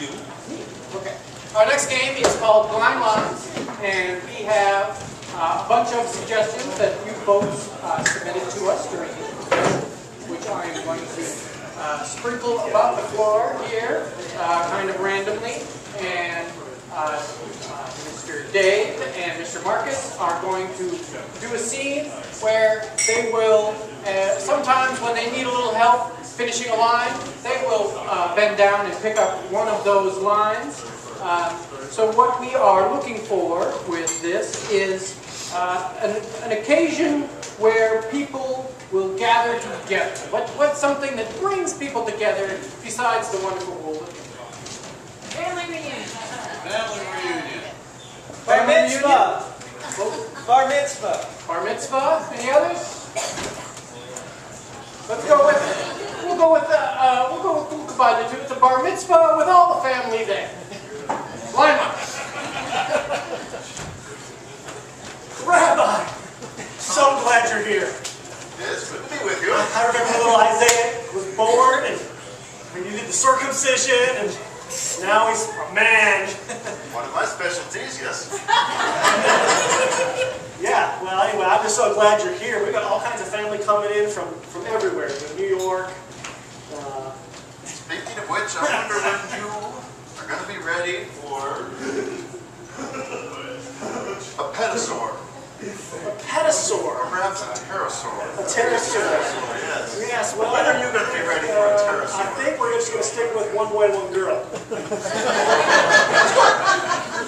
you. Okay. Our next game is called Blind Lines, and we have a bunch of suggestions that you folks submitted to us during the discussion, which I am going to sprinkle about the floor here, kind of randomly, and Mr. Dave and Mr. Marcus are going to do a scene where they will, sometimes when they need a little help finishing a line, they will bend down and pick up one of those lines. So what we are looking for with this is an occasion where people will gather together. What's something that brings people together besides the wonderful world? Family reunion. Family reunion. Bar mitzvah. Bar mitzvah. Bar mitzvah. Any others? Let's go with. We'll combine the two. It's a bar mitzvah with all the family there. Blind line. Rabbi, so glad you're here. It's good to be with you. I remember little Isaiah was born, and you did the circumcision, and now he's a man. One of my specialties, yes. Yeah, well, anyway, I'm just so glad you're here. We've got all kinds of family coming in from everywhere, New York. Speaking of which, I wonder when you are going to be ready for a petasaur. A petasaur. Or perhaps a pterosaur. A pterosaur. Yes. Yes, well, When are you going to be ready for a pterosaur? I think we're just going to stick with one boy and one girl. That's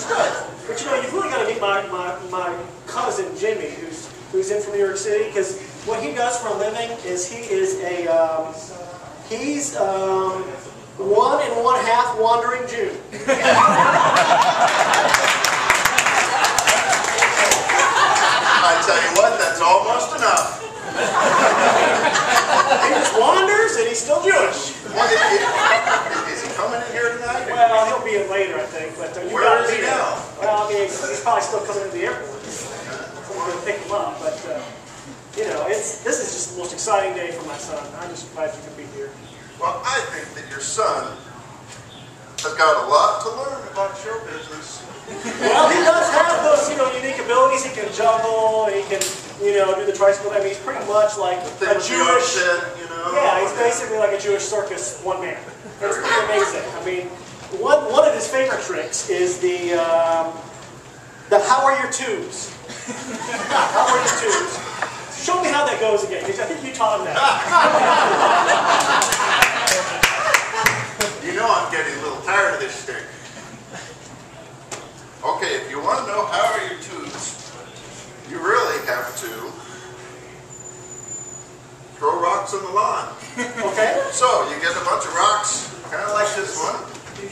good. But you know, you've really got to meet my cousin Jimmy, who's in from New York City, because what he does for a living is he is a he's 1 1/2 wandering Jew. I tell you what, that's almost enough. He just wanders and he's still Jewish. Is he coming in here tonight? Well, he'll be in later, I think. But you Where got is he now? Well, I mean, he's probably still coming to the airport. Someone's going to pick him up, but you know, this is just the most exciting day for my son. I'm just glad you could be here. Well, I think that your son has got a lot to learn about show business. Well, he does have those, unique abilities. He can juggle, and he can, do the tricycle. I mean, he's pretty much like a Jewish. Yeah, he's basically like a Jewish circus one man. It's pretty amazing. I mean, one of his favorite tricks is the "How are your twos?" How are your twos? Show me how that goes again, because I think you taught him that. You know I'm getting a little tired of this stick. Okay, if you want to know how are your twos, you really have to throw rocks on the lawn. Okay. So you get a bunch of rocks, kind of like this one. You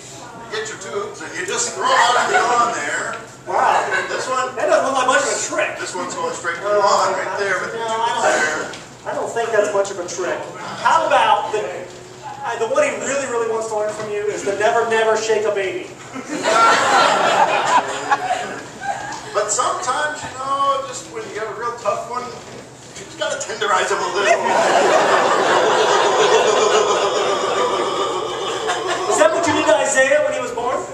get your tubes and you just throw out on the lawn there. Wow. This one. That doesn't look like much of a trick. This one's going straight to the lawn right there. But I don't think that's much of a trick. How about the one he really, really wants to learn from you is the never, never shake a baby. But sometimes, just when you get a real tough one, you just got to tenderize them a little. Is that what you did to Isaiah when he was born?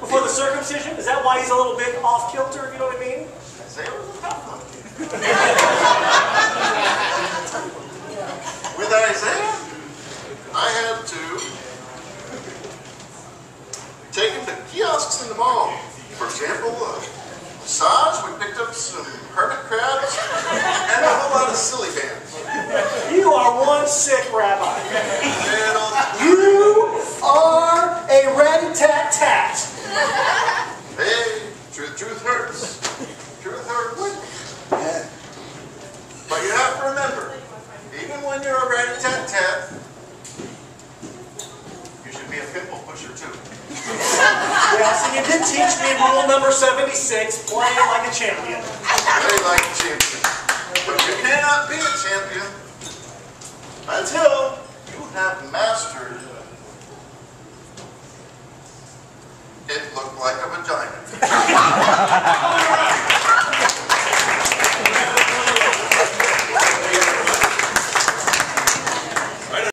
Before the circumcision? Is that why he's a little bit off kilter, if you know what I mean? Isaiah was a tough one. With Isaiah, I had to take him to kiosks in the mall. For example, massage, we picked up some hermit crabs, and a whole lot of silly bands. You are one sick rabbi. You are a rat-tat-tat. Hey, truth hurts. Truth hurts. But you have to remember, even when you're a rat-tat-tat, you should be a pimple pusher too. Yeah, so you did teach me rule number 76, play like a champion. Play like a champion. But you cannot be a champion until you have mastered it looked like a vagina.